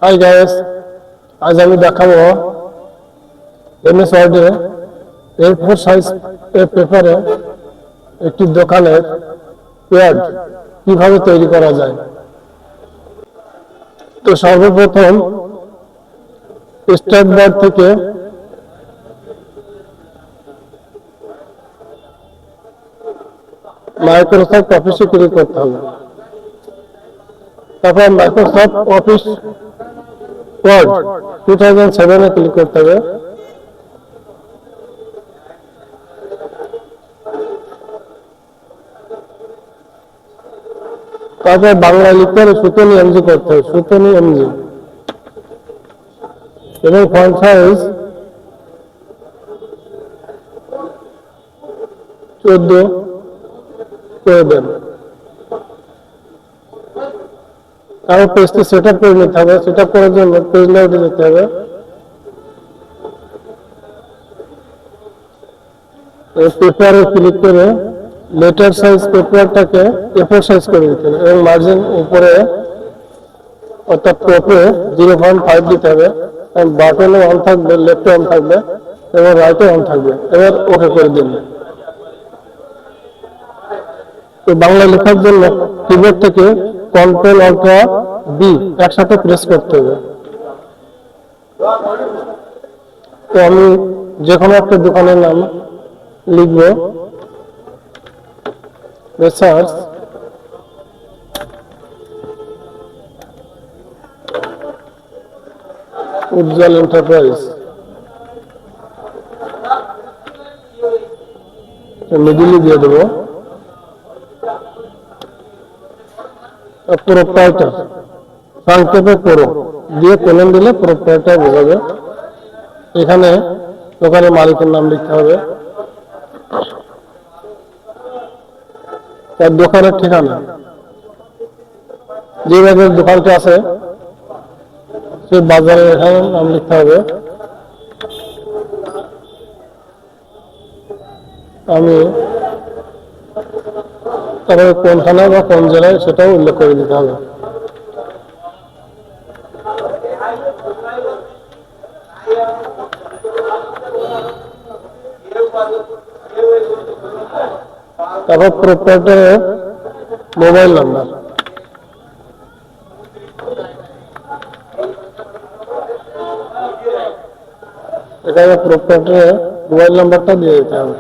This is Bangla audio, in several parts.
হাই গাইস, আজ আমি দেখাবো এমএস ওয়ার্ডে A4 সাইজ পেপারে একটি দোকানের প্যাড কিভাবে তৈরি করা যায়। তো সর্বপ্রথম স্টার্ট বার থেকে মাইক্রোসফট অফিসে ক্লিক করতে হবে। তারপর মাইক্রোসফট অফিস ওয়ার্ড 2007 ক্লিক করতে হবে। তারপর বাংলা লিখতে হবে সুতনি এমজি করতে হবে, সুতনি এমজি এবং ফন্ট সাইজ 14 করে দেন। তারপর পেজটি সেট আপ করে নিতে হবে। সেট আপ করার জন্য পেজ লেআউটে যেতে হবে। পেপারে ক্লিক করে লেটার সাইজ পেপারটাকে A4 সাইজ করে দিতে হবে এবং মার্জিন উপরে অর্থাৎ টপে 0.5 দিতে হবে। বাটনে অন থাকবে, লেফটে অন থাকবে এবং রাইটে অন থাকবে। এবার ওকে করে দিন। তো বাংলা লেখার জন্য কিবোর্ড থেকে কন্ট্রোল অল্ট বি একসাথে প্রেস করতে হবে। তো আমি যে কোনো একটা দোকানের নাম লিখব, রিসার্চ উজ্জ্বল এন্টারপ্রাইজ, মিডিলে দিয়ে দেবো প্রোপ্রাইটার, সংক্ষেপে পুরো দিয়ে পেলেন দিলে প্রোপ্রাইটার বোঝাবে। এখানে দোকানের মালিকের নাম লিখতে হবে, তার দোকানের ঠিকানা, যে বাজারের দোকানটা আছে সেই বাজারের এখানে নাম লিখতে হবে। আমি তারপরে কোন থানায় বা কোন জেলায় সেটাও উল্লেখ করে দিতে হবে। তারপর প্রোপ্রাইটারের মোবাইল নাম্বার, এখানে প্রোপ্রাইটারের মোবাইল নাম্বারটা দিয়ে দিতে হবে।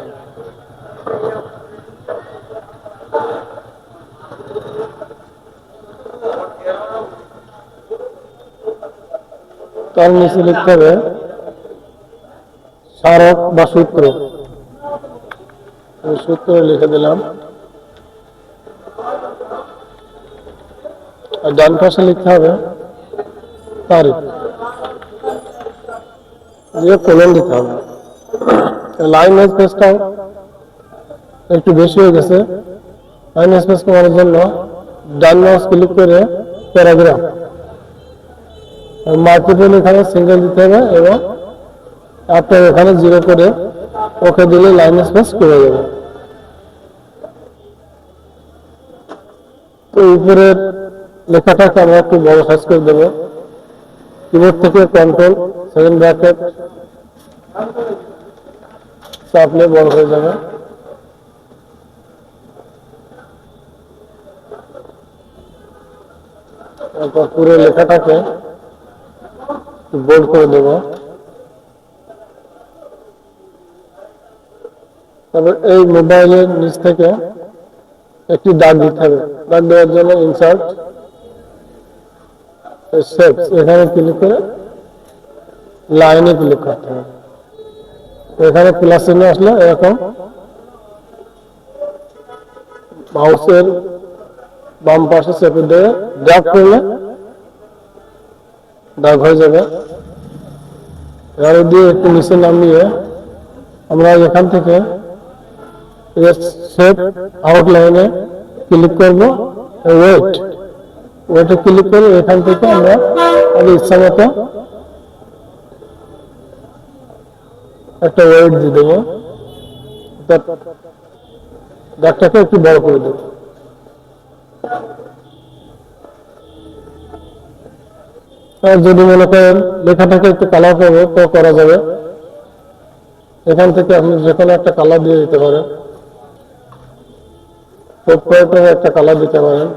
তার নিচে লিখতে হবে স্মারক বা সূত্র, সূত্র লিখে দিলাম। আর ডান পাশে লিখতে হবে তারিখ, দিয়ে কোলন দিতে হবে। লাইন স্পেসটাও একটু বেশি হয়ে গেছে। লাইন স্পেস করার জন্য ডান মাউস ক্লিক করে প্যারাগ্রাফ, মাল্টিপল এখানে সিঙ্গেল দিতে হবে এবং আপনার এখানে 0 করে ওকে দিলে লাইন স্পেস করে যাবে। তো উপরের লেখাটাকে আমরা একটু বড় সাইজ করে দেবো। কিবোর্ড থেকে কন্ট্রোল সেকেন্ড ব্র্যাকেট চাপলে বড় হয়ে যাবে। তারপর পুরো লেখাটাকে বোল্ড করে দেব। তারপর এই মোবাইলের নিচ থেকে একটি দাগ দিতে হবে। দাগ দেওয়ার জন্য ইনসার্ট শেপস এখানে ক্লিক করে লাইনে ক্লিক করতে হবে। এখানে প্লাস চিহ্ন আসলে এরকম মাউসের বাম পাশে চেপে দিয়ে ড্র্যাগ করলে দাগ হয়ে যাবে। এবারে দিয়ে একটু নিচে নামিয়ে আমরা এখান থেকে শেপ আউটলাইনে ক্লিক করব। ওয়েটে ক্লিক করে এখান থেকে আমরা আমাদের ইচ্ছা মতো একটা ওয়েট দিয়ে দেবো। দাগটাকে একটু বড় করে দেবো। আর যদি মনে করেন লেখাটাকে একটু কালার করবো তো করা যাবে, এখান থেকে আপনি যে কোনো একটা কালার দিয়ে দিতে পারেন, একটা কালার দিতে পারেন,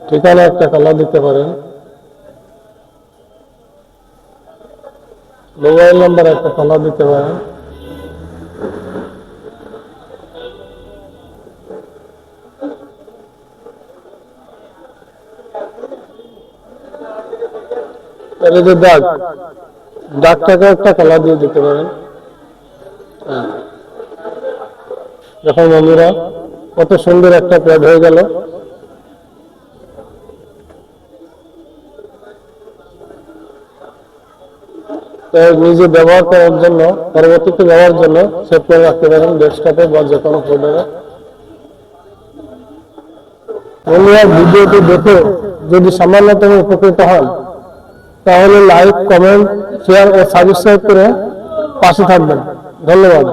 ঠিকানা একটা কালার দিতে পারেন, মোবাইল নাম্বার একটা কালার দিতে পারেন। এই যে দাগটাকে একটা কালার দিয়ে দিতে পারেন। দেখুন বন্ধুরা, কত সুন্দর একটা প্যাড হয়ে গেল। নিজে ব্যবহার করার জন্য, পরবর্তীতে ব্যবহারের জন্য সেভ করে রাখতে পারেন ডেস্কটপে বা যে কোনো ফোল্ডারে। বন্ধুরা, ভিডিওটি দেখে যদি সামান্যতম উপকৃত হন তাহলে লাইক, কমেন্ট, শেয়ার ও সাবস্ক্রাইব করে পাশে থাকবেন। ধন্যবাদ।